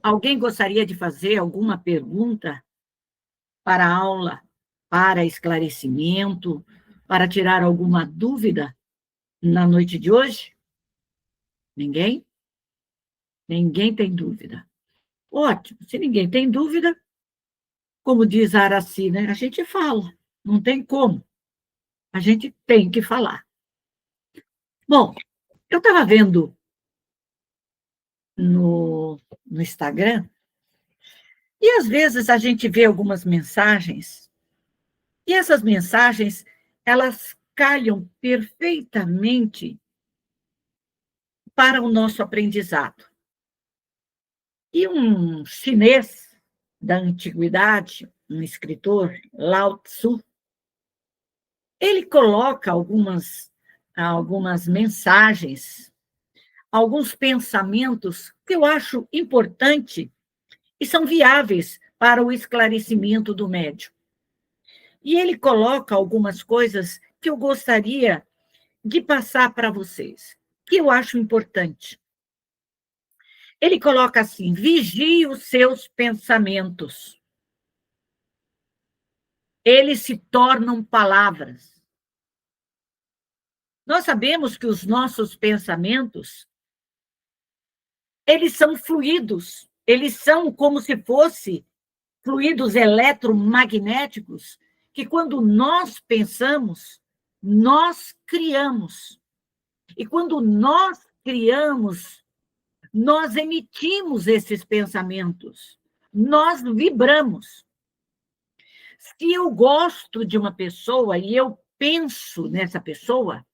Alguém gostaria de fazer alguma pergunta para a aula, para esclarecimento, para tirar alguma dúvida na noite de hoje? Ninguém? Ninguém tem dúvida. Ótimo. Se ninguém tem dúvida, como diz a Araci, né? A gente fala. Não tem como. A gente tem que falar. Bom, eu estava vendo no Instagram, e às vezes a gente vê algumas mensagens, e essas mensagens, elas calham perfeitamente para o nosso aprendizado. E um chinês da antiguidade, um escritor, Lao Tzu, ele coloca algumas mensagens, alguns pensamentos que eu acho importante e são viáveis para o esclarecimento do médium. E ele coloca algumas coisas que eu gostaria de passar para vocês, que eu acho importante. Ele coloca assim: vigie os seus pensamentos. Eles se tornam palavras. Nós sabemos que os nossos pensamentos, eles são fluidos, eles são como se fossem fluidos eletromagnéticos, que quando nós pensamos, nós criamos. E quando nós criamos, nós emitimos esses pensamentos, nós vibramos. Se eu gosto de uma pessoa e eu penso nessa pessoa,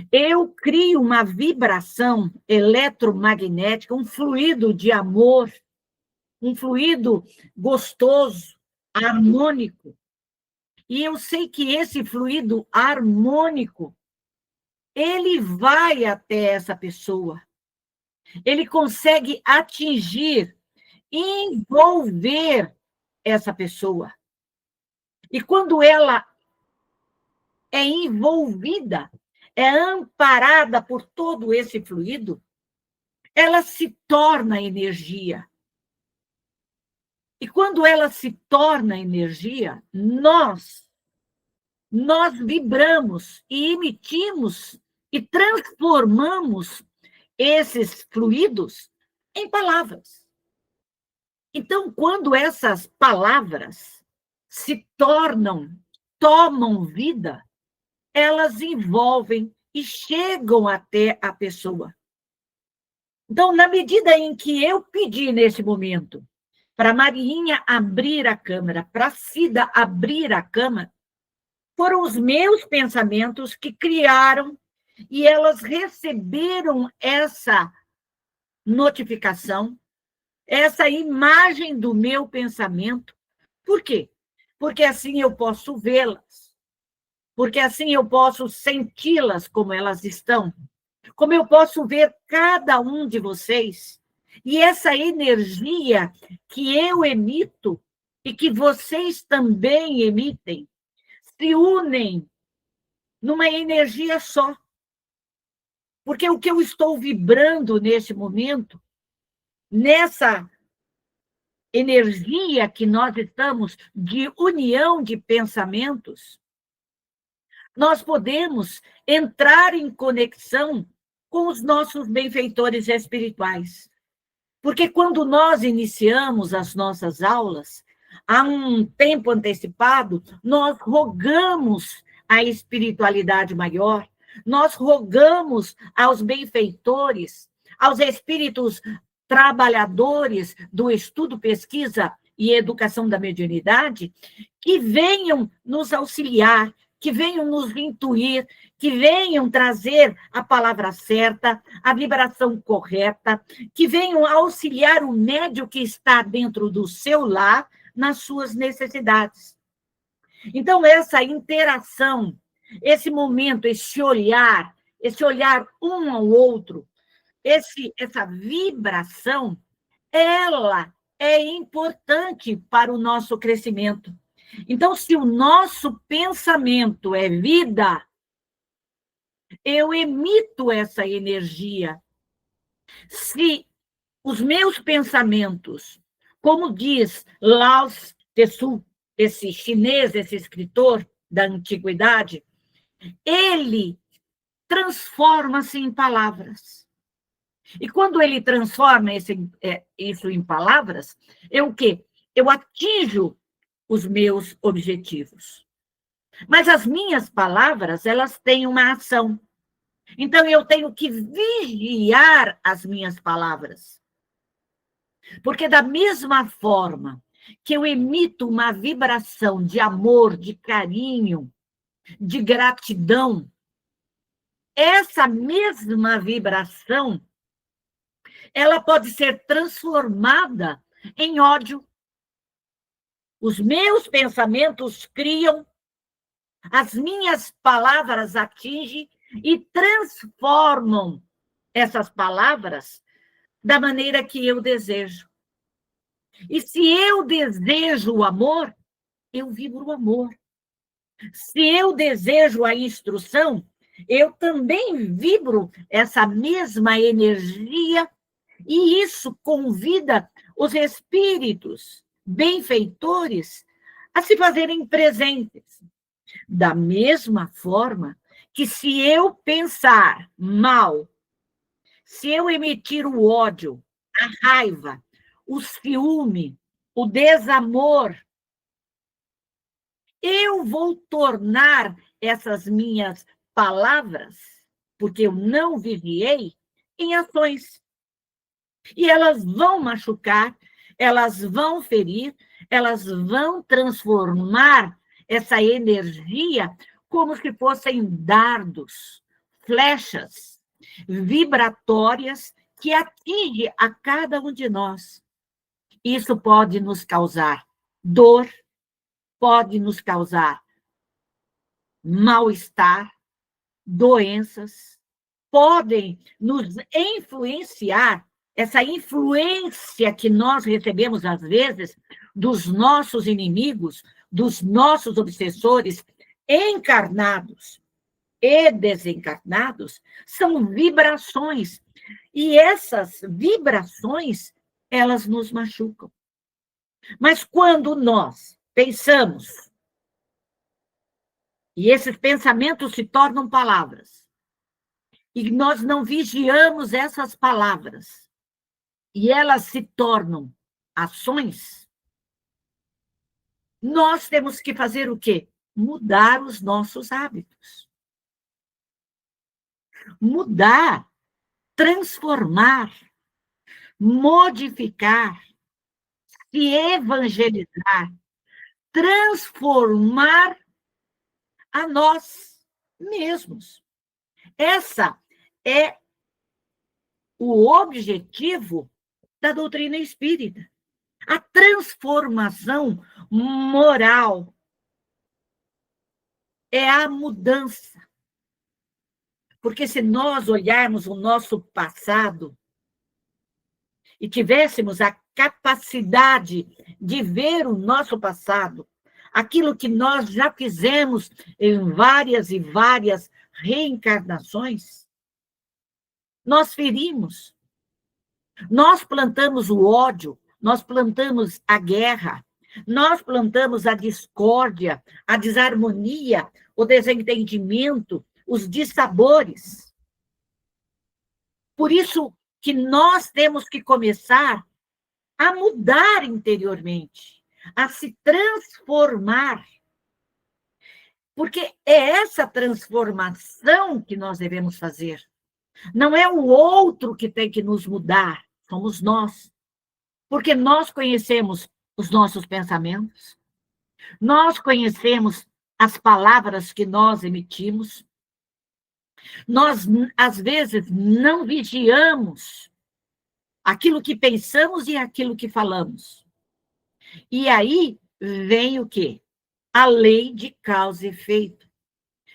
eu crio uma vibração eletromagnética, um fluido de amor, um fluido gostoso, harmônico. E eu sei que esse fluido harmônico, ele vai até essa pessoa. Ele consegue atingir, envolver essa pessoa. E quando ela é envolvida, é amparada por todo esse fluido, ela se torna energia. E quando ela se torna energia, nós vibramos e emitimos e transformamos esses fluidos em palavras. Então, quando essas palavras se tomam vida, elas envolvem e chegam até a pessoa. Então, na medida em que eu pedi nesse momento para Mariinha abrir a câmera, para Cida abrir a câmera, foram os meus pensamentos que criaram e elas receberam essa notificação, essa imagem do meu pensamento. Por quê? Porque assim eu posso vê-las, porque assim eu posso senti-las como elas estão, como eu posso ver cada um de vocês. E essa energia que eu emito e que vocês também emitem, se unem numa energia só. Porque o que eu estou vibrando nesse momento, nessa energia que nós estamos de união de pensamentos, nós podemos entrar em conexão com os nossos benfeitores espirituais. Porque quando nós iniciamos as nossas aulas, há um tempo antecipado, nós rogamos a espiritualidade maior, nós rogamos aos benfeitores, aos espíritos trabalhadores do estudo, pesquisa e educação da mediunidade, que venham nos auxiliar, que venham nos intuir, que venham trazer a palavra certa, a vibração correta, que venham auxiliar o médium que está dentro do seu lar nas suas necessidades. Então, essa interação, esse momento, esse olhar um ao outro, essa vibração, ela é importante para o nosso crescimento. Então, se o nosso pensamento é vida, eu emito essa energia. Se os meus pensamentos, como diz Lao Tzu, esse chinês, esse escritor da antiguidade, ele transforma-se em palavras. E quando ele transforma isso em palavras, é o quê? Eu atinjo os meus objetivos. Mas as minhas palavras, elas têm uma ação. Então, eu tenho que vigiar as minhas palavras. Porque, da mesma forma que eu emito uma vibração de amor, de carinho, de gratidão, essa mesma vibração, ela pode ser transformada em ódio. Os meus pensamentos criam, as minhas palavras atingem e transformam essas palavras da maneira que eu desejo. E se eu desejo o amor, eu vibro o amor. Se eu desejo a instrução, eu também vibro essa mesma energia, e isso convida os espíritos benfeitores a se fazerem presentes. Da mesma forma que, se eu pensar mal, se eu emitir o ódio, a raiva, o ciúme, o desamor, eu vou tornar essas minhas palavras, porque eu não vigiei, em ações. E elas vão machucar, elas vão ferir, elas vão transformar essa energia como se fossem dardos, flechas vibratórias que atingem a cada um de nós. Isso pode nos causar dor, pode nos causar mal-estar, doenças, podem nos influenciar, essa influência que nós recebemos, às vezes, dos nossos inimigos, dos nossos obsessores, encarnados e desencarnados, são vibrações. E essas vibrações, elas nos machucam. Mas quando nós pensamos, e esses pensamentos se tornam palavras, e nós não vigiamos essas palavras, e elas se tornam ações, nós temos que fazer o quê? Mudar os nossos hábitos. Mudar, transformar, modificar, se evangelizar, transformar a nós mesmos. Essa é o objetivo da doutrina espírita. A transformação moral é a mudança. Porque se nós olharmos o nosso passado e tivéssemos a capacidade de ver o nosso passado, aquilo que nós já fizemos em várias e várias reencarnações, nós ferimos, nós plantamos o ódio, nós plantamos a guerra, nós plantamos a discórdia, a desarmonia, o desentendimento, os dissabores. Por isso que nós temos que começar a mudar interiormente, a se transformar. Porque é essa transformação que nós devemos fazer. Não é o outro que tem que nos mudar, somos nós. Porque nós conhecemos os nossos pensamentos, nós conhecemos as palavras que nós emitimos, nós, às vezes, não vigiamos aquilo que pensamos e aquilo que falamos. E aí vem o quê? A lei de causa e efeito.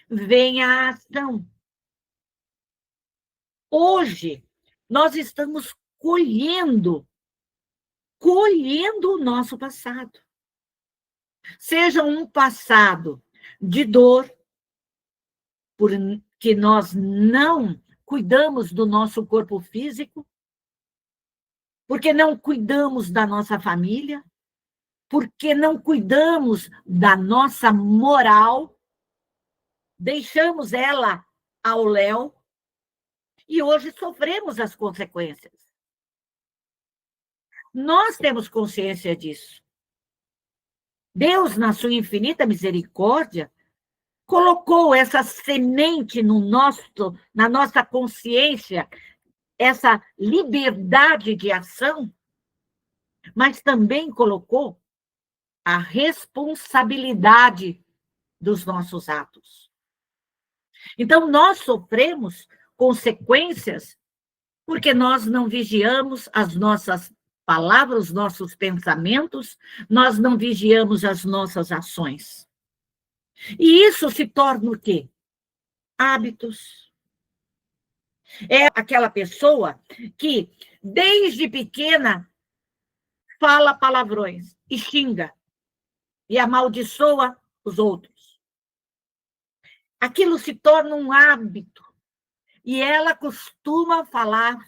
Vem a ação. Hoje, nós estamos colhendo o nosso passado. Seja um passado de dor, porque nós não cuidamos do nosso corpo físico, porque não cuidamos da nossa família, porque não cuidamos da nossa moral, deixamos ela ao léu e hoje sofremos as consequências. Nós temos consciência disso. Deus, na sua infinita misericórdia, colocou essa semente na nossa consciência, essa liberdade de ação, mas também colocou a responsabilidade dos nossos atos. Então, nós sofremos consequências porque nós não vigiamos as nossas palavras, os nossos pensamentos, nós não vigiamos as nossas ações. E isso se torna o quê? Hábitos. É aquela pessoa que, desde pequena, fala palavrões e xinga e amaldiçoa os outros. Aquilo se torna um hábito. E ela costuma falar,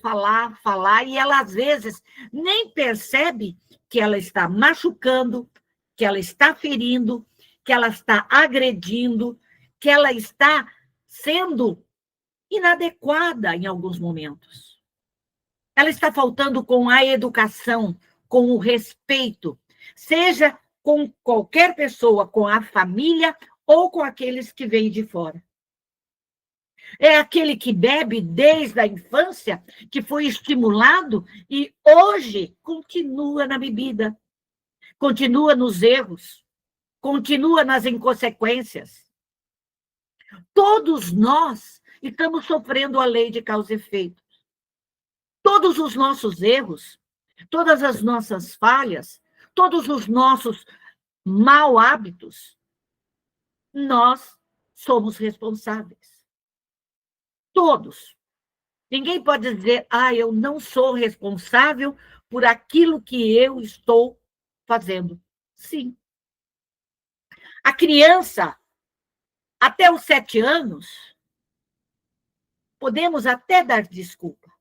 e ela, às vezes, nem percebe que ela está machucando, que ela está ferindo, que ela está agredindo, que ela está sendo inadequada em alguns momentos. Ela está faltando com a educação, com o respeito, seja com qualquer pessoa, com a família ou com aqueles que vêm de fora. É aquele que bebe desde a infância, que foi estimulado e hoje continua na bebida, continua nos erros, continua nas inconsequências. Todos nós estamos sofrendo a lei de causa e efeito. Todos os nossos erros, todas as nossas falhas, todos os nossos mau hábitos, nós somos responsáveis. Todos. Ninguém pode dizer, eu não sou responsável por aquilo que eu estou fazendo. Sim. A criança, até os 7 anos, podemos até dar desculpa.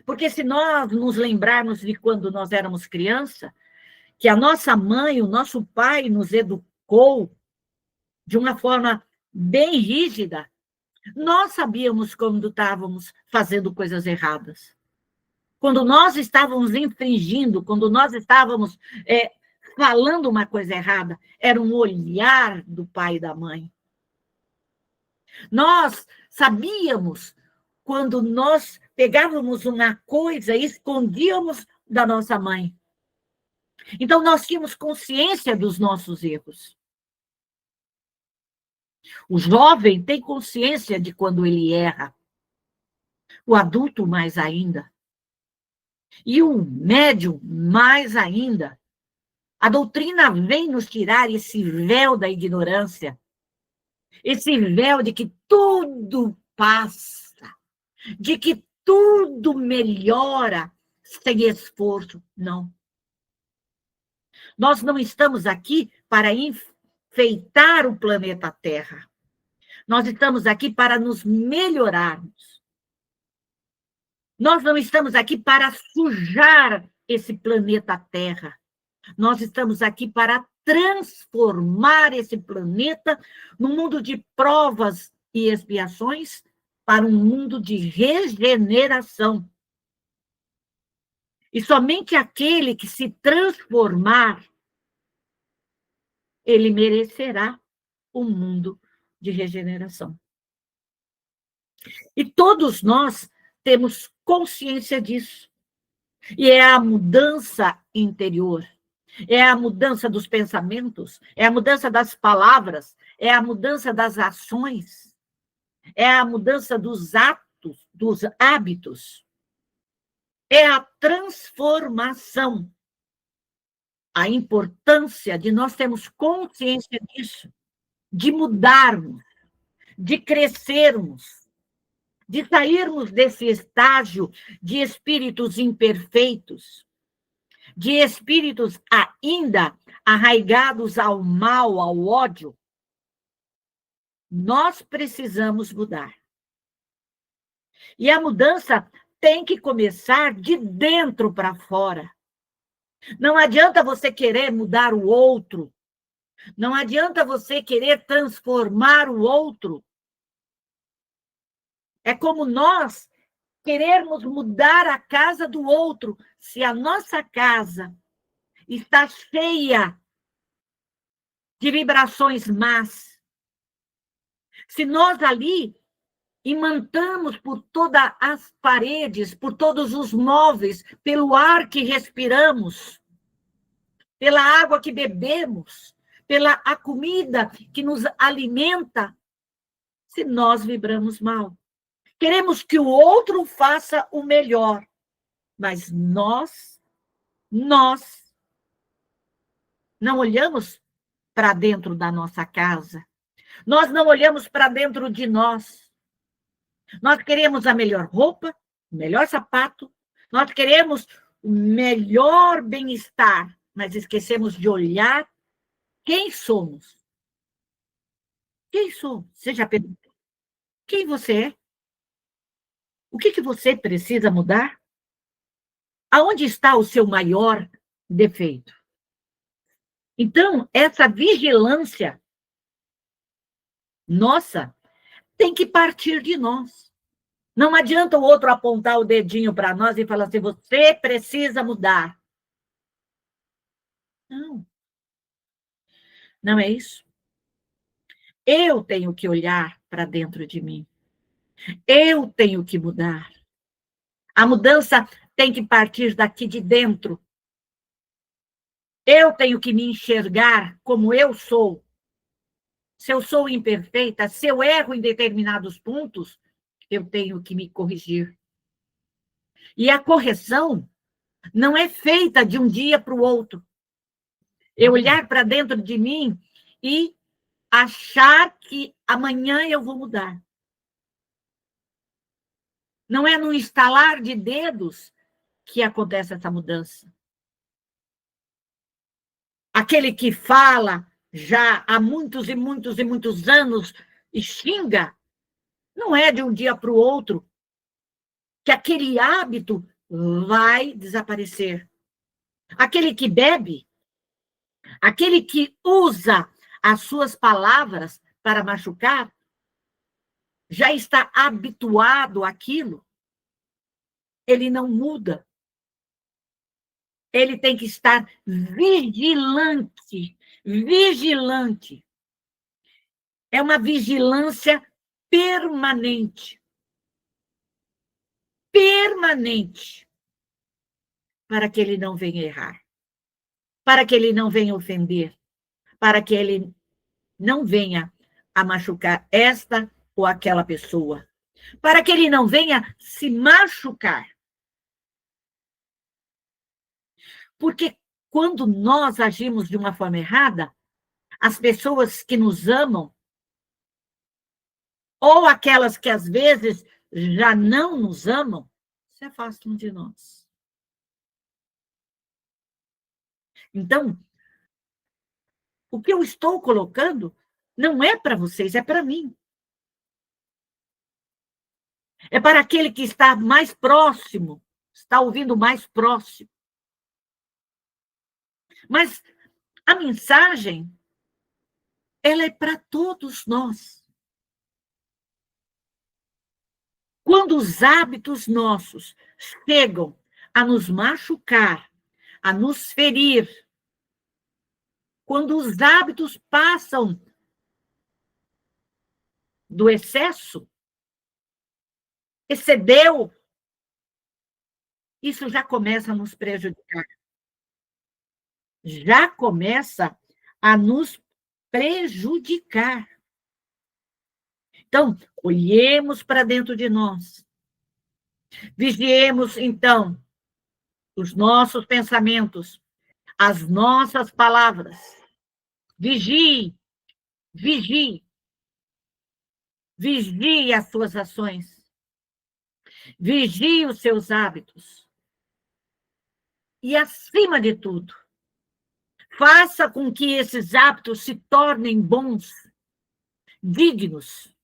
Porque se nós nos lembrarmos de quando nós éramos criança, que a nossa mãe, o nosso pai nos educou de uma forma bem rígida, nós sabíamos quando estávamos fazendo coisas erradas. Quando nós estávamos infringindo, quando nós estávamos falando uma coisa errada, era um olhar do pai e da mãe. Nós sabíamos quando nós pegávamos uma coisa e escondíamos da nossa mãe. Então, nós tínhamos consciência dos nossos erros. O jovem tem consciência de quando ele erra. O adulto, mais ainda. E o médium, mais ainda. A doutrina vem nos tirar esse véu da ignorância, esse véu de que tudo passa, de que tudo melhora sem esforço. Não. Nós não estamos aqui para enfeitar o planeta Terra. Nós estamos aqui para nos melhorarmos. Nós não estamos aqui para sujar esse planeta Terra. Nós estamos aqui para transformar esse planeta num mundo de provas e expiações para um mundo de regeneração. E somente aquele que se transformar, ele merecerá um mundo de regeneração. E todos nós temos consciência disso. E é a mudança interior, é a mudança dos pensamentos, é a mudança das palavras, é a mudança das ações, é a mudança dos atos, dos hábitos. É a transformação. A importância de nós termos consciência disso, de mudarmos, de crescermos, de sairmos desse estágio de espíritos imperfeitos, de espíritos ainda arraigados ao mal, ao ódio. Nós precisamos mudar. E a mudança tem que começar de dentro para fora. Não adianta você querer mudar o outro. Não adianta você querer transformar o outro. É como nós querermos mudar a casa do outro. Se a nossa casa está cheia de vibrações más, se nós ali imantamos por todas as paredes, por todos os móveis, pelo ar que respiramos, pela água que bebemos, pela a comida que nos alimenta, se nós vibramos mal. Queremos que o outro faça o melhor, mas nós não olhamos para dentro da nossa casa. Nós não olhamos para dentro de nós. Nós queremos a melhor roupa, o melhor sapato, nós queremos o melhor bem-estar, mas esquecemos de olhar quem somos. Quem somos? Você já perguntou? Quem você é? O que você precisa mudar? Aonde está o seu maior defeito? Então, essa vigilância nossa tem que partir de nós. Não adianta o outro apontar o dedinho para nós e falar assim, você precisa mudar. Não. Não é isso. Eu tenho que olhar para dentro de mim. Eu tenho que mudar. A mudança tem que partir daqui de dentro. Eu tenho que me enxergar como eu sou. Se eu sou imperfeita, se eu erro em determinados pontos, eu tenho que me corrigir. E a correção não é feita de um dia para o outro. Eu olhar para dentro de mim e achar que amanhã eu vou mudar. Não é no estalar de dedos que acontece essa mudança. Aquele que fala já há muitos e muitos e muitos anos e xinga, não é de um dia para o outro que aquele hábito vai desaparecer. Aquele que bebe, aquele que usa as suas palavras para machucar, já está habituado àquilo, ele não muda. Ele tem que estar vigilante, vigilante. É uma vigilância permanente. Permanente. Para que ele não venha errar. Para que ele não venha ofender. Para que ele não venha a machucar esta ou aquela pessoa. Para que ele não venha se machucar. Porque quando nós agimos de uma forma errada, as pessoas que nos amam, ou aquelas que às vezes já não nos amam, se afastam de nós. Então, o que eu estou colocando não é para vocês, é para mim. É para aquele que está mais próximo, está ouvindo mais próximo. Mas a mensagem, ela é para todos nós. Quando os hábitos nossos chegam a nos machucar, a nos ferir, quando os hábitos passam do excesso, excedeu, isso já começa a nos prejudicar. Já começa a nos prejudicar. Então, olhemos para dentro de nós. Vigiemos, então, os nossos pensamentos, as nossas palavras. Vigie, vigie. Vigie as suas ações. Vigie os seus hábitos. E, acima de tudo, faça com que esses hábitos se tornem bons, dignos.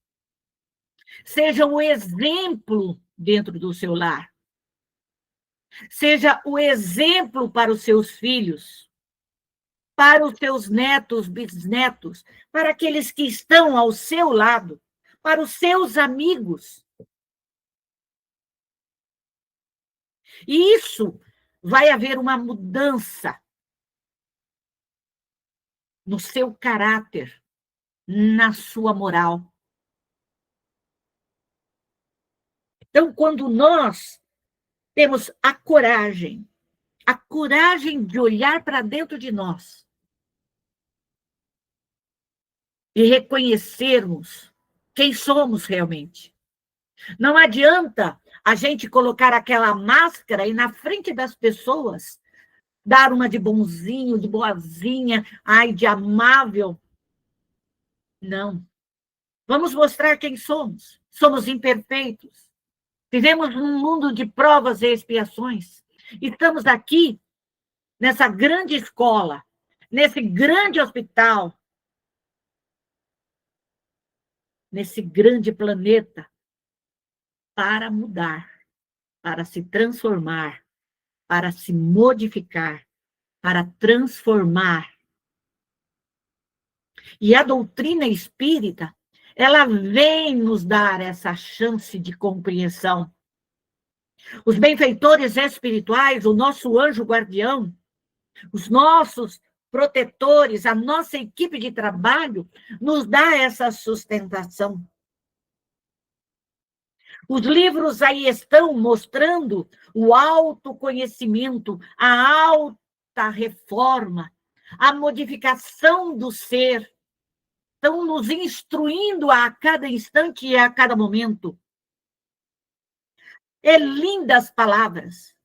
Sejam um exemplo dentro do seu lar. Seja o exemplo para os seus filhos, para os seus netos, bisnetos, para aqueles que estão ao seu lado, para os seus amigos. E isso vai haver uma mudança no seu caráter, na sua moral. Então, quando nós temos a coragem de olhar para dentro de nós e reconhecermos quem somos realmente. Não adianta a gente colocar aquela máscara e na frente das pessoas dar uma de bonzinho, de boazinha, ai, de amável. Não. Vamos mostrar quem somos. Somos imperfeitos. Vivemos num mundo de provas e expiações. Estamos aqui nessa grande escola, nesse grande hospital, nesse grande planeta, para mudar, para se transformar, para se modificar, para transformar. E a doutrina espírita, ela vem nos dar essa chance de compreensão. Os benfeitores espirituais, o nosso anjo guardião, os nossos protetores, a nossa equipe de trabalho, nos dá essa sustentação. Os livros aí estão mostrando o autoconhecimento, a alta reforma, a modificação do ser. Estão nos instruindo a cada instante e a cada momento. É lindas palavras,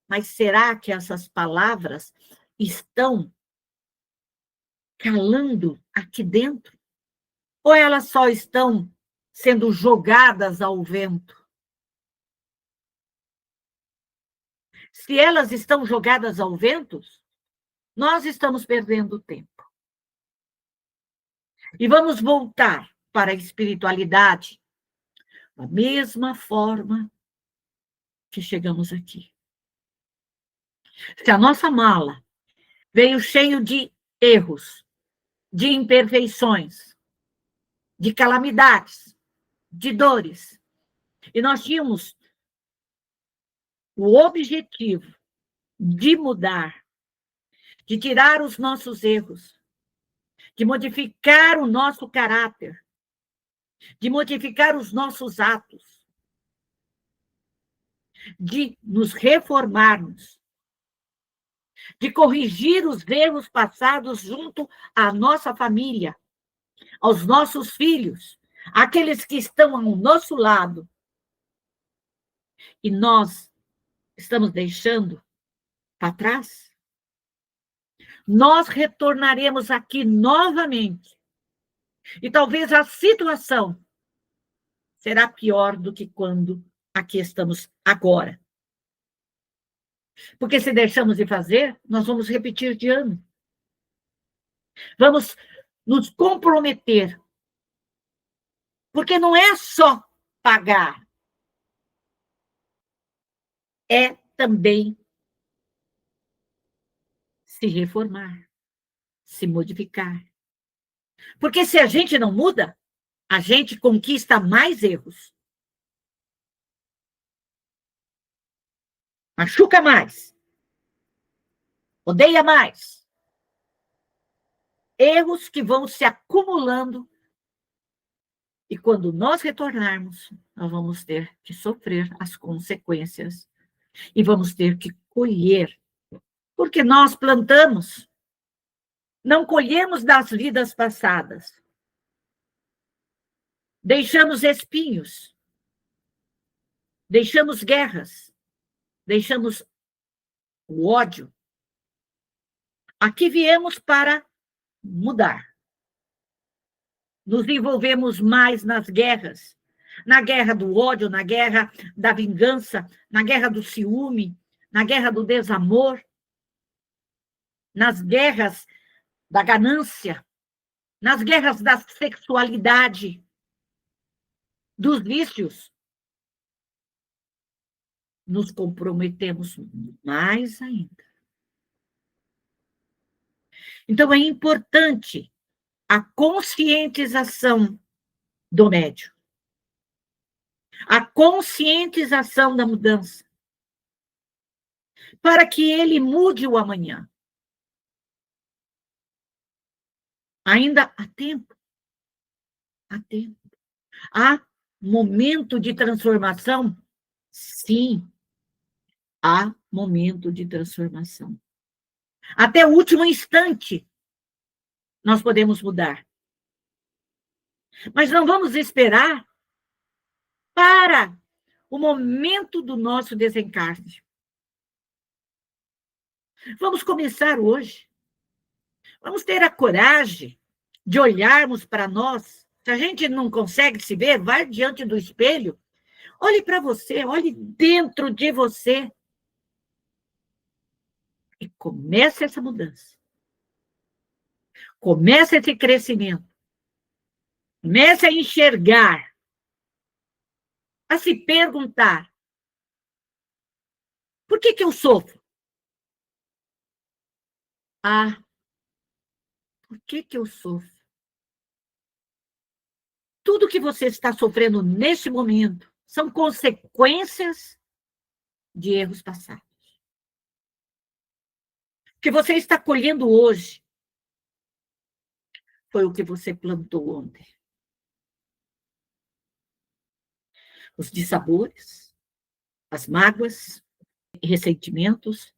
mas será que essas palavras estão calando aqui dentro? Ou elas só estão sendo jogadas ao vento? Se elas estão jogadas ao vento, nós estamos perdendo tempo. E vamos voltar para a espiritualidade da mesma forma que chegamos aqui. Se a nossa mala veio cheio de erros, de imperfeições, de calamidades, de dores, e nós tínhamos o objetivo de mudar, de tirar os nossos erros, de modificar o nosso caráter, de modificar os nossos atos, de nos reformarmos, de corrigir os erros passados junto à nossa família, aos nossos filhos, aqueles que estão ao nosso lado. E nós estamos deixando para trás. Nós retornaremos aqui novamente. E talvez a situação será pior do que quando aqui estamos agora. Porque se deixamos de fazer, nós vamos repetir de ano. Vamos nos comprometer. Porque não é só pagar. É também se reformar, se modificar. Porque se a gente não muda, a gente conquista mais erros. Machuca mais. Odeia mais. Erros que vão se acumulando. E quando nós retornarmos, nós vamos ter que sofrer as consequências. E vamos ter que colher. Porque nós plantamos. Não colhemos das vidas passadas. Deixamos espinhos. Deixamos guerras. Deixamos o ódio. Aqui viemos para mudar. Nos envolvemos mais nas guerras. Na guerra do ódio, na guerra da vingança, na guerra do ciúme, na guerra do desamor, nas guerras da ganância, nas guerras da sexualidade, dos vícios. nos comprometemos mais ainda. Então, é importante a conscientização do médium, a conscientização da mudança, para que ele mude o amanhã. Ainda há tempo. Há tempo. Há momento de transformação? Sim, há momento de transformação. Até o último instante, nós podemos mudar. Mas não vamos esperar para o momento do nosso desencarne. Vamos começar hoje. Vamos ter a coragem de olharmos para nós. Se a gente não consegue se ver, vai diante do espelho. Olhe para você, olhe dentro de você. E comece essa mudança. Comece esse crescimento. Comece a enxergar, a se perguntar: por que eu sofro? Ah, por que eu sofro? Tudo que você está sofrendo neste momento são consequências de erros passados. O que você está colhendo hoje foi o que você plantou ontem. Os dissabores, as mágoas, ressentimentos,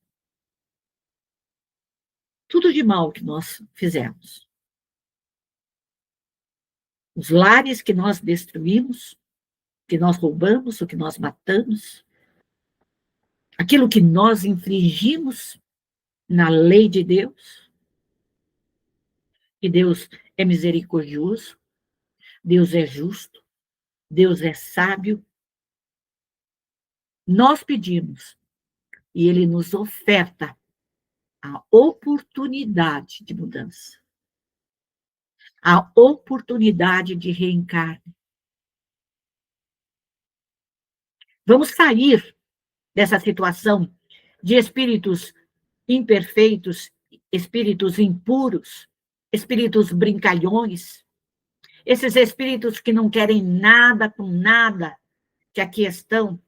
tudo de mal que nós fizemos. Os lares que nós destruímos, que nós roubamos, o que nós matamos, aquilo que nós infringimos na lei de Deus. E Deus é misericordioso, Deus é justo, Deus é sábio. Nós pedimos e Ele nos oferta a oportunidade de mudança, a oportunidade de reencarne. Vamos sair dessa situação de espíritos imperfeitos, espíritos impuros, espíritos brincalhões, esses espíritos que não querem nada com nada que aqui estão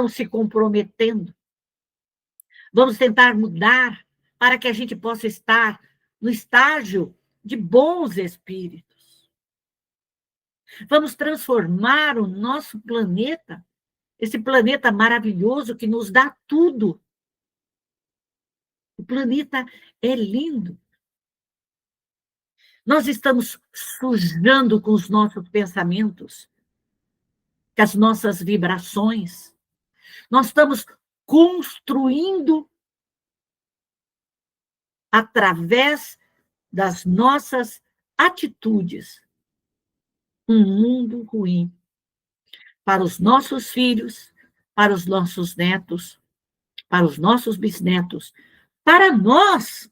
se comprometendo. Vamos tentar mudar para que a gente possa estar no estágio de bons espíritos. Vamos transformar o nosso planeta, esse planeta maravilhoso que nos dá tudo. O planeta é lindo. Nós estamos sujando com os nossos pensamentos, com as nossas vibrações. Nós estamos construindo através das nossas atitudes um mundo ruim para os nossos filhos, para os nossos netos, para os nossos bisnetos, para nós,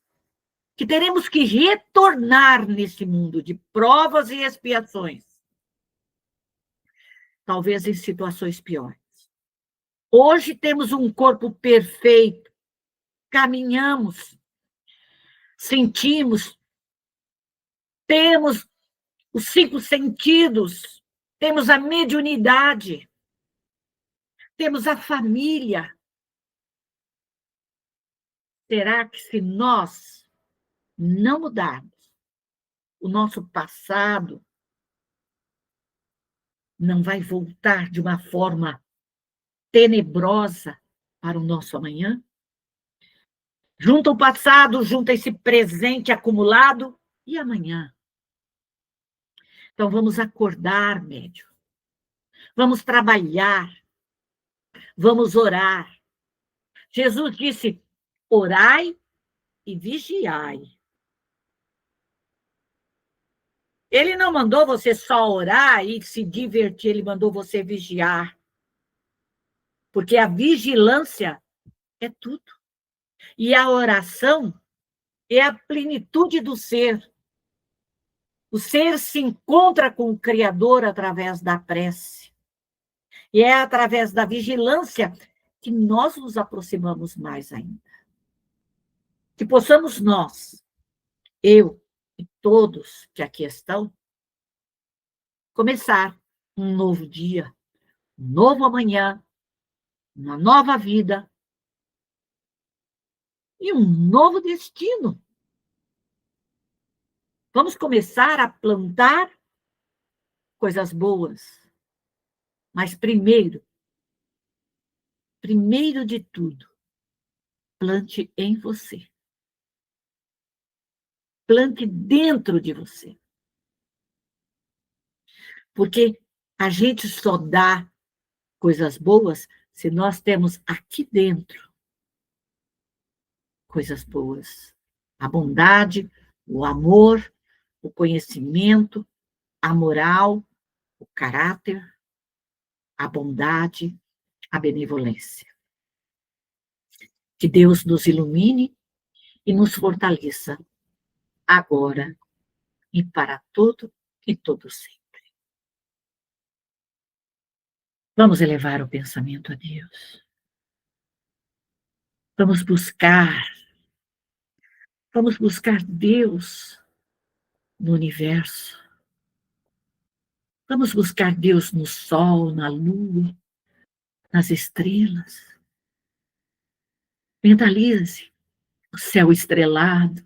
que teremos que retornar nesse mundo de provas e expiações, talvez em situações piores. Hoje temos um corpo perfeito, caminhamos, sentimos, temos os 5 sentidos, temos a mediunidade, temos a família. Será que se nós não mudarmos o nosso passado, não vai voltar de uma forma tenebrosa para o nosso amanhã? Junta o passado, junta esse presente acumulado e amanhã. Então vamos acordar, médium. Vamos trabalhar. Vamos orar. Jesus disse: orai e vigiai. Ele não mandou você só orar e se divertir, ele mandou você vigiar. Porque a vigilância é tudo. E a oração é a plenitude do ser. O ser se encontra com o Criador através da prece. E é através da vigilância que nós nos aproximamos mais ainda. Que possamos nós, eu e todos que aqui estão, começar um novo dia, um novo amanhã, uma nova vida e um novo destino. Vamos começar a plantar coisas boas. Mas primeiro de tudo, plante em você. Plante dentro de você. Porque a gente só dá coisas boas se nós temos aqui dentro coisas boas. A bondade, o amor, o conhecimento, a moral, o caráter, a bondade, a benevolência. Que Deus nos ilumine e nos fortaleça agora e para todo e todo sempre. Vamos elevar o pensamento a Deus. Vamos buscar Deus no universo. Vamos buscar Deus no sol, na lua, nas estrelas. Mentalize o céu estrelado.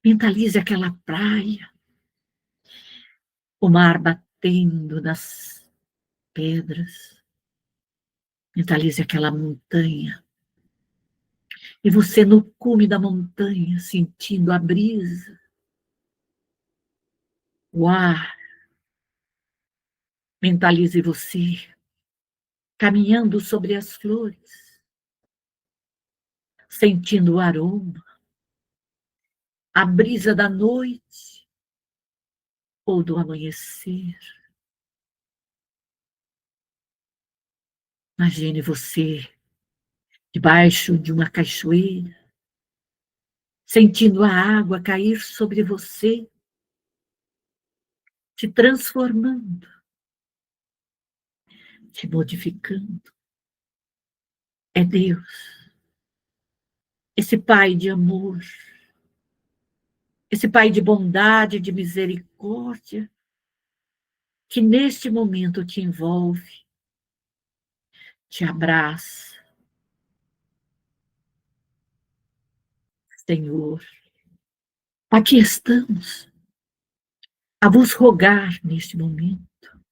Mentalize aquela praia, o mar batendo nas pedras. Mentalize aquela montanha. E você no cume da montanha, sentindo a brisa, o ar. Mentalize você caminhando sobre as flores, sentindo o aroma, a brisa da noite ou do amanhecer. Imagine você debaixo de uma cachoeira, sentindo a água cair sobre você, te transformando, te modificando. É Deus, esse Pai de amor, esse Pai de bondade, de misericórdia, que neste momento te envolve, te abraça. Senhor, aqui estamos a vos rogar neste momento.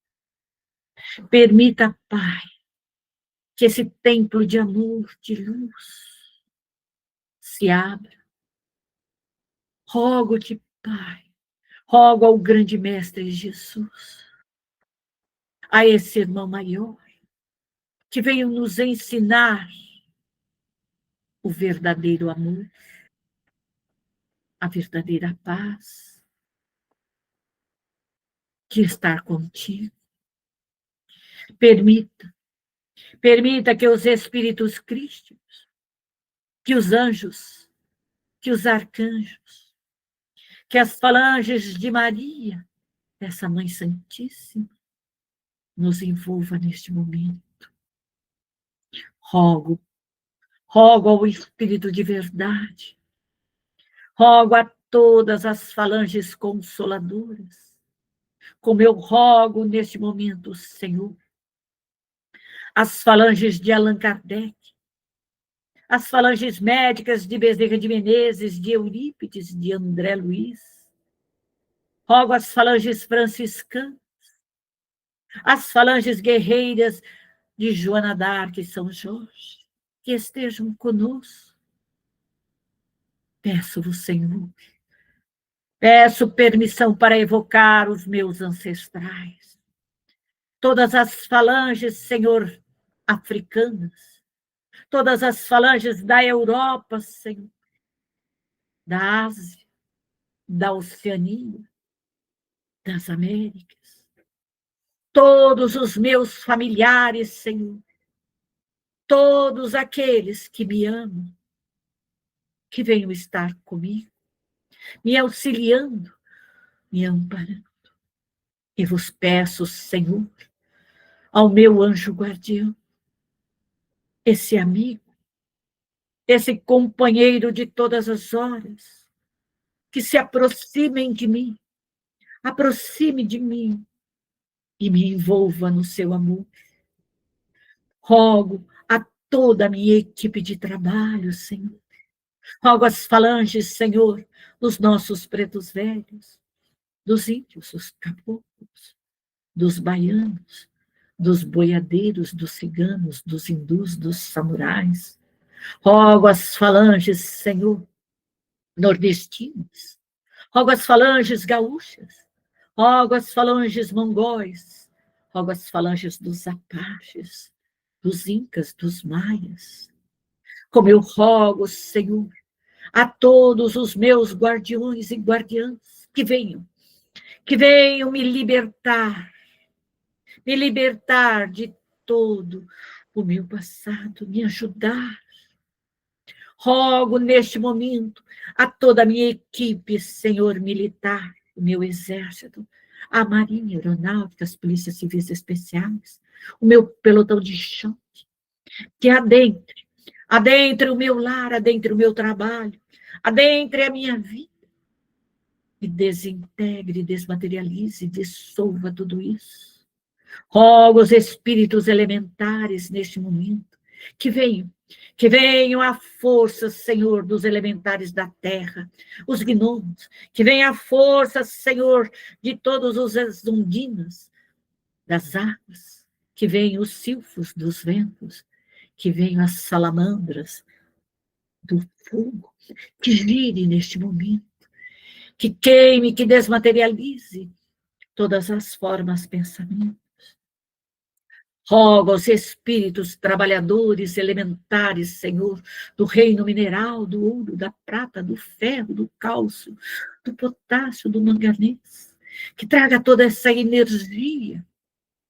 Permita, Pai, que esse templo de amor, de luz, se abra. Rogo-te, Pai, rogo ao grande Mestre Jesus, a esse irmão maior, que veio nos ensinar o verdadeiro amor, a verdadeira paz, de estar contigo. Permita que os espíritos crísticos, que os anjos, que os arcanjos, que as falanges de Maria, essa Mãe Santíssima, nos envolva neste momento. Rogo ao Espírito de verdade, rogo a todas as falanges consoladoras, como eu rogo neste momento, Senhor, as falanges de Allan Kardec, as falanges médicas de Bezerra de Menezes, de Eurípides, de André Luiz, rogo as falanges franciscanas, as falanges guerreiras de Joana d'Arc e São Jorge, que estejam conosco. Peço-vos, Senhor, peço permissão para evocar os meus ancestrais, todas as falanges, Senhor, africanas, todas as falanges da Europa, Senhor, da Ásia, da Oceania, das Américas, todos os meus familiares, Senhor, todos aqueles que me amam, que venham estar comigo, me auxiliando, me amparando. E vos peço, Senhor, ao meu anjo guardião, esse amigo, esse companheiro de todas as horas, que se aproximem de mim, aproxime de mim e me envolva no seu amor. Rogo a toda a minha equipe de trabalho, Senhor. Rogo as falanges, Senhor, dos nossos pretos velhos, dos índios, dos caboclos, dos baianos, dos boiadeiros, dos ciganos, dos hindus, dos samurais. Rogo as falanges, Senhor, nordestinas. Rogo as falanges gaúchas. Rogo as falanges mongóis. Rogo as falanges dos apaches, dos incas, dos maias. Como eu rogo, Senhor, a todos os meus guardiões e guardiãs que venham me libertar de todo o meu passado, me ajudar. Rogo neste momento a toda a minha equipe, Senhor militar, o meu exército, a Marinha, Aeronáutica, as Polícias Civis Especiais, o meu pelotão de choque, que adentre o meu lar, adentre o meu trabalho, adentre a minha vida, e desintegre, desmaterialize, dissolva tudo isso. Rogo os espíritos elementares neste momento, que venham a força, Senhor, dos elementares da terra, os gnomos, que venha a força, Senhor, de todos os ondinas das águas, que venham os silfos dos ventos, que venham as salamandras do fogo, que gire neste momento, que queime, que desmaterialize todas as formas, pensamentos. Rogo aos espíritos trabalhadores elementares, Senhor, do reino mineral, do ouro, da prata, do ferro, do cálcio, do potássio, do manganês, que traga toda essa energia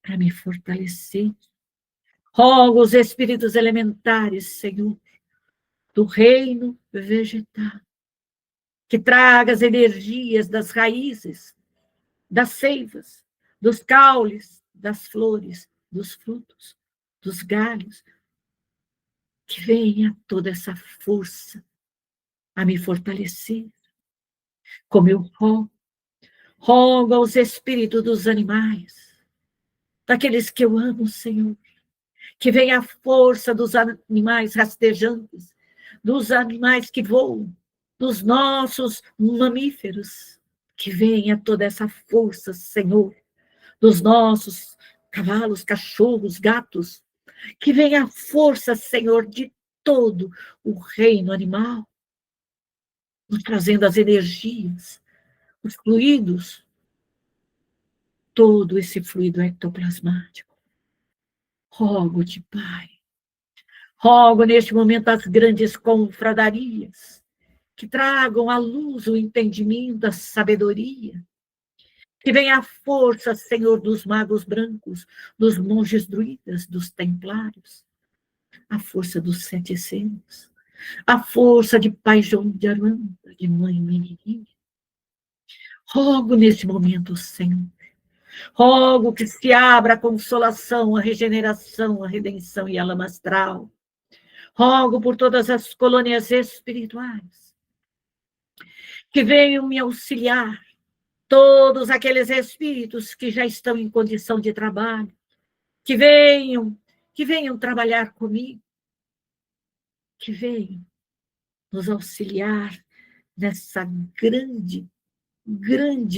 para me fortalecer. Rogo aos espíritos elementares, Senhor, do reino vegetal, que traga as energias das raízes, das seivas, dos caules, das flores, dos frutos, dos galhos, que venha toda essa força a me fortalecer, como eu rogo aos espíritos dos animais, daqueles que eu amo, Senhor, que venha a força dos animais rastejantes, dos animais que voam, dos nossos mamíferos, que venha toda essa força, Senhor, dos nossos cavalos, cachorros, gatos, que venha a força, Senhor, de todo o reino animal, nos trazendo as energias, os fluidos, todo esse fluido ectoplasmático. Rogo-te, Pai, rogo neste momento as grandes confradarias, que tragam à luz o entendimento, a sabedoria, que venha a força, Senhor, dos magos brancos, dos monges druidas, dos templários, a força dos 7 selos, a força de Pai João de Aruanda, de Mãe Menininha. Rogo neste momento, Senhor, rogo que se abra a consolação, a regeneração, a redenção e a lama astral. Rogo por todas as colônias espirituais, que venham me auxiliar, todos aqueles espíritos que já estão em condição de trabalho, que venham trabalhar comigo, que venham nos auxiliar nessa grande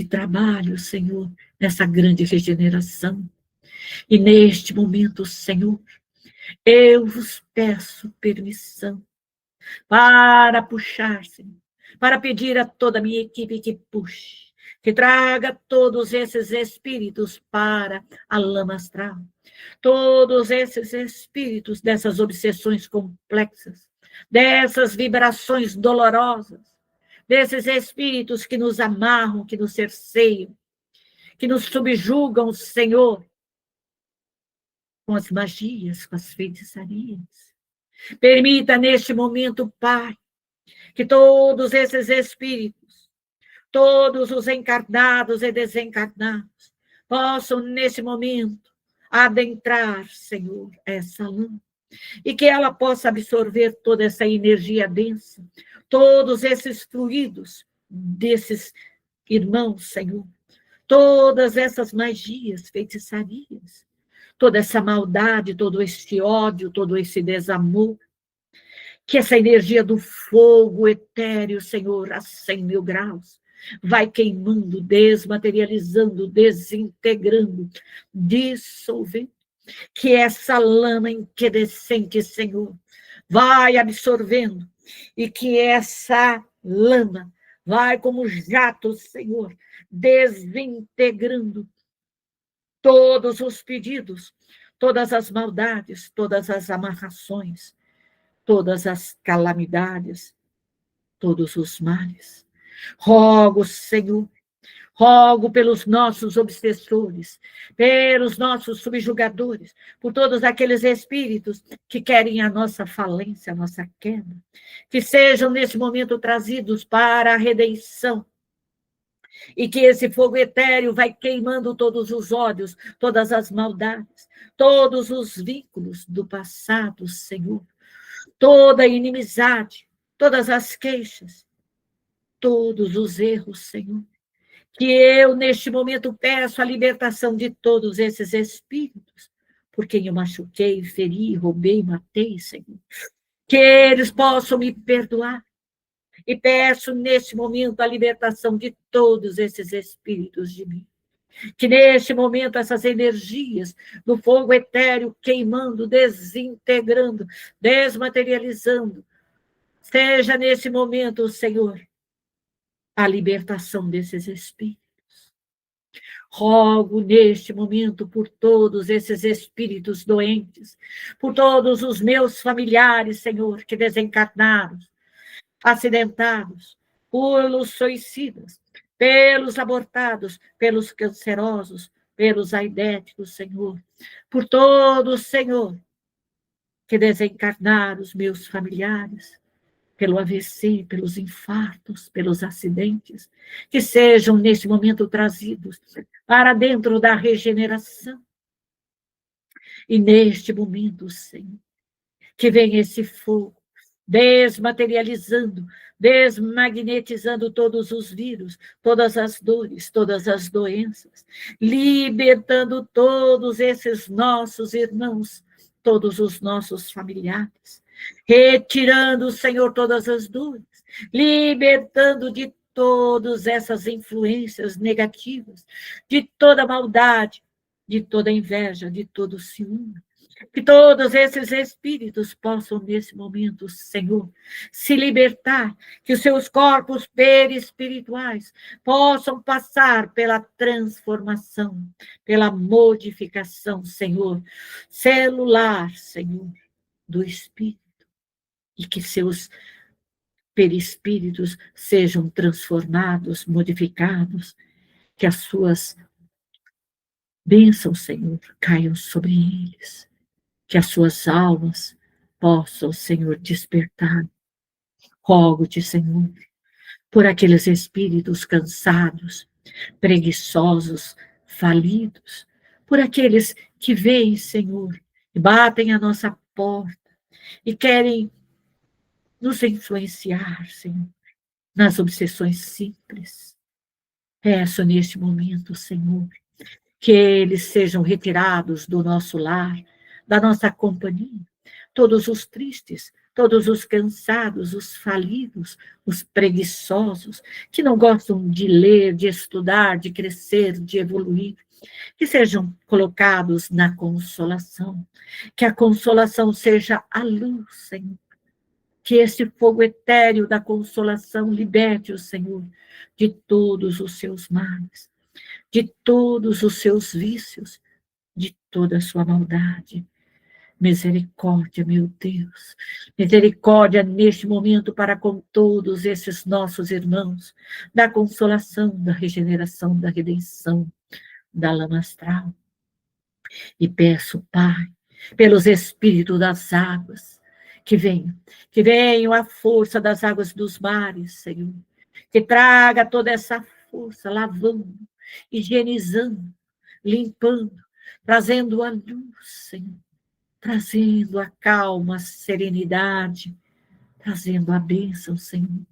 trabalho, Senhor, nessa grande regeneração. E neste momento, Senhor, eu vos peço permissão para puxar, Senhor, para pedir a toda a minha equipe que puxe, que traga todos esses espíritos para a lama astral, todos esses espíritos dessas obsessões complexas, dessas vibrações dolorosas, desses espíritos que nos amarram, que nos cerceiam, que nos subjugam, Senhor, com as magias, com as feitiçarias. Permita neste momento, Pai, que todos esses espíritos, todos os encarnados e desencarnados, possam, nesse momento, adentrar, Senhor, essa lã, e que ela possa absorver toda essa energia densa, todos esses fluidos desses irmãos, Senhor, todas essas magias, feitiçarias, toda essa maldade, todo esse ódio, todo esse desamor, que essa energia do fogo etéreo, Senhor, a 100 mil graus, vai queimando, desmaterializando, desintegrando, dissolvendo, que essa lama incandescente, Senhor, vai absorvendo, e que essa lama vai como jato, Senhor, desintegrando todos os pedidos, todas as maldades, todas as amarrações, todas as calamidades, todos os males. Rogo, Senhor, rogo pelos nossos obsessores, pelos nossos subjugadores, por todos aqueles espíritos que querem a nossa falência, a nossa queda, que sejam nesse momento trazidos para a redenção, e que esse fogo etéreo vai queimando todos os ódios, todas as maldades, todos os vínculos do passado, Senhor, toda a inimizade, todas as queixas, todos os erros, Senhor. Que eu, neste momento, peço a libertação de todos esses espíritos, por quem eu machuquei, feri, roubei, matei, Senhor. Que eles possam me perdoar. E peço, neste momento, a libertação de todos esses espíritos de mim. Que, neste momento, essas energias do fogo etéreo queimando, desintegrando, desmaterializando, seja, nesse momento, Senhor, a libertação desses espíritos. Rogo neste momento por todos esses espíritos doentes, por todos os meus familiares, Senhor, que desencarnaram, acidentados, pelos suicidas, pelos abortados, pelos cancerosos, pelos aidéticos, Senhor, por todos, Senhor, que desencarnaram os meus familiares, pelo AVC, pelos infartos, pelos acidentes, que sejam, neste momento, trazidos para dentro da regeneração. E neste momento, Senhor, que venha esse fogo, desmaterializando, desmagnetizando todos os vírus, todas as dores, todas as doenças, libertando todos esses nossos irmãos, todos os nossos familiares, retirando, Senhor, todas as dores, libertando de todas essas influências negativas, de toda maldade, de toda inveja, de todo ciúme. Que todos esses espíritos possam, nesse momento, Senhor, se libertar, que os seus corpos perispirituais possam passar pela transformação, pela modificação, Senhor, celular, Senhor, do espírito, e que seus perispíritos sejam transformados, modificados, que as suas bênçãos, Senhor, caiam sobre eles, que as suas almas possam, Senhor, despertar. Rogo-te, Senhor, por aqueles espíritos cansados, preguiçosos, falidos, por aqueles que vêm, Senhor, e batem a nossa porta e querem nos influenciar, Senhor, nas obsessões simples. Peço neste momento, Senhor, que eles sejam retirados do nosso lar, da nossa companhia, todos os tristes, todos os cansados, os falidos, os preguiçosos, que não gostam de ler, de estudar, de crescer, de evoluir, que sejam colocados na consolação, que a consolação seja a luz, Senhor, que esse fogo etéreo da consolação liberte o Senhor de todos os seus males, de todos os seus vícios, de toda a sua maldade. Misericórdia, meu Deus, misericórdia neste momento para com todos esses nossos irmãos, da consolação, da regeneração, da redenção, da lama astral. E peço, Pai, pelos espíritos das águas, que venham a força das águas dos mares, Senhor, que traga toda essa força, lavando, higienizando, limpando, trazendo a luz, Senhor, trazendo a calma, a serenidade, trazendo a bênção, Senhor.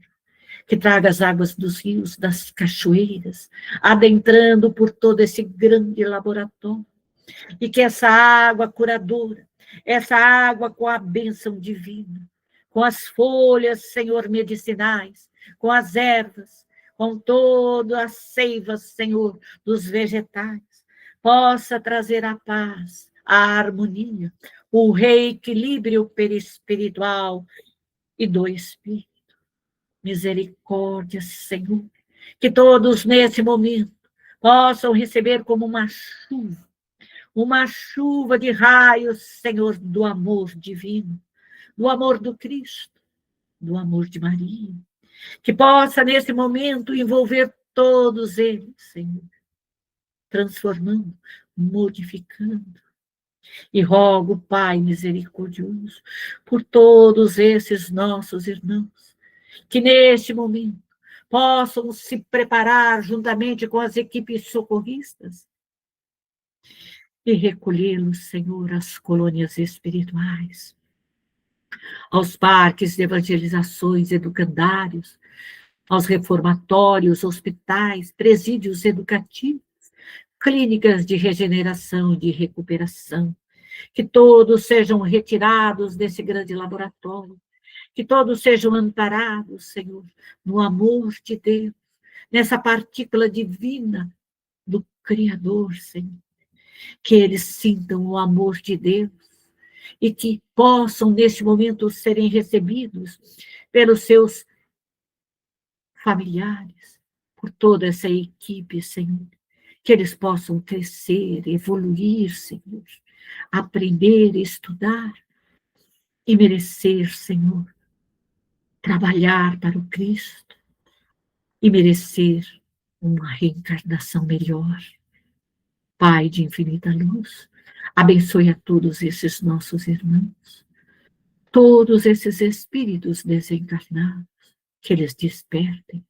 Que traga as águas dos rios, das cachoeiras, adentrando por todo esse grande laboratório. E que essa água curadora, essa água com a bênção divina, com as folhas, Senhor, medicinais, com as ervas, com todas as seivas, Senhor, dos vegetais, possa trazer a paz, a harmonia, o reequilíbrio perispiritual e do espírito. Misericórdia, Senhor, que todos nesse momento possam receber como uma chuva de raios, Senhor, do amor divino, do amor do Cristo, do amor de Maria, que possa nesse momento envolver todos eles, Senhor, transformando, modificando. E rogo, Pai misericordioso, por todos esses nossos irmãos, que neste momento possam se preparar juntamente com as equipes socorristas e recolhê-los, Senhor, às colônias espirituais, aos parques de evangelizações educandários, aos reformatórios, hospitais, presídios educativos, clínicas de regeneração e de recuperação, que todos sejam retirados desse grande laboratório, que todos sejam amparados, Senhor, no amor de Deus, nessa partícula divina do Criador, Senhor. Que eles sintam o amor de Deus e que possam, neste momento, serem recebidos pelos seus familiares, por toda essa equipe, Senhor. Que eles possam crescer, evoluir, Senhor, aprender, estudar e merecer, Senhor, trabalhar para o Cristo e merecer uma reencarnação melhor. Pai de infinita luz, abençoe a todos esses nossos irmãos, todos esses espíritos desencarnados, que eles despertem,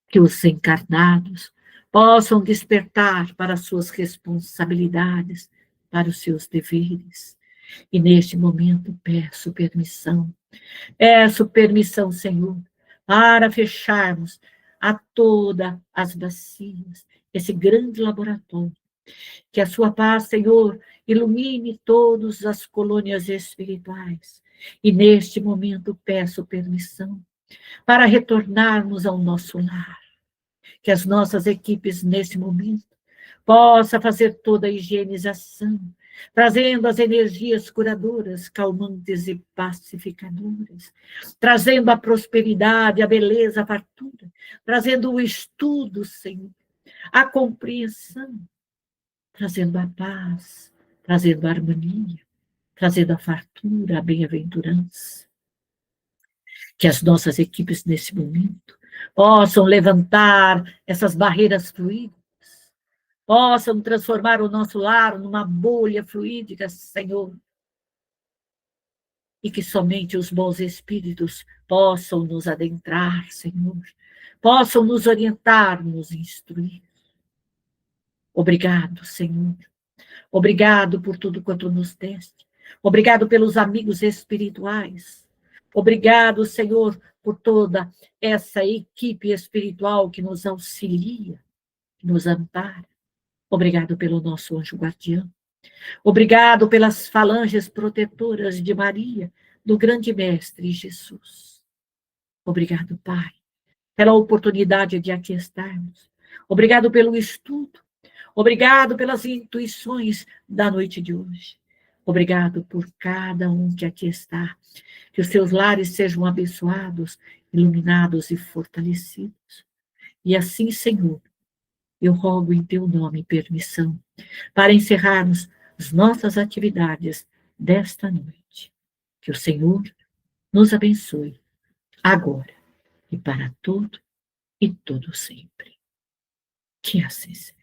que os encarnados possam despertar para as suas responsabilidades, para os seus deveres. E neste momento peço permissão, Senhor, para fecharmos a todas as bacias, esse grande laboratório. Que a sua paz, Senhor, ilumine todas as colônias espirituais. E neste momento peço permissão para retornarmos ao nosso lar. Que as nossas equipes, nesse momento, possam fazer toda a higienização, trazendo as energias curadoras, calmantes e pacificadoras, trazendo a prosperidade, a beleza, a fartura, trazendo o estudo, Senhor, a compreensão, trazendo a paz, trazendo a harmonia, trazendo a fartura, a bem-aventurança. Que as nossas equipes, nesse momento, possam levantar essas barreiras fluídicas, possam transformar o nosso lar numa bolha fluídica, Senhor, e que somente os bons espíritos possam nos adentrar, Senhor, possam nos orientar, nos instruir. Obrigado, Senhor. Obrigado por tudo quanto nos deste. Obrigado pelos amigos espirituais. Obrigado, Senhor, por toda essa equipe espiritual que nos auxilia, que nos ampara. Obrigado pelo nosso anjo guardião. Obrigado pelas falanges protetoras de Maria, do grande mestre Jesus. Obrigado, Pai, pela oportunidade de aqui estarmos. Obrigado pelo estudo. Obrigado pelas intuições da noite de hoje. Obrigado por cada um que aqui está. Que os seus lares sejam abençoados, iluminados e fortalecidos. E assim, Senhor, eu rogo em teu nome permissão para encerrarmos as nossas atividades desta noite. Que o Senhor nos abençoe, agora e para todo e todo sempre. Que assim seja.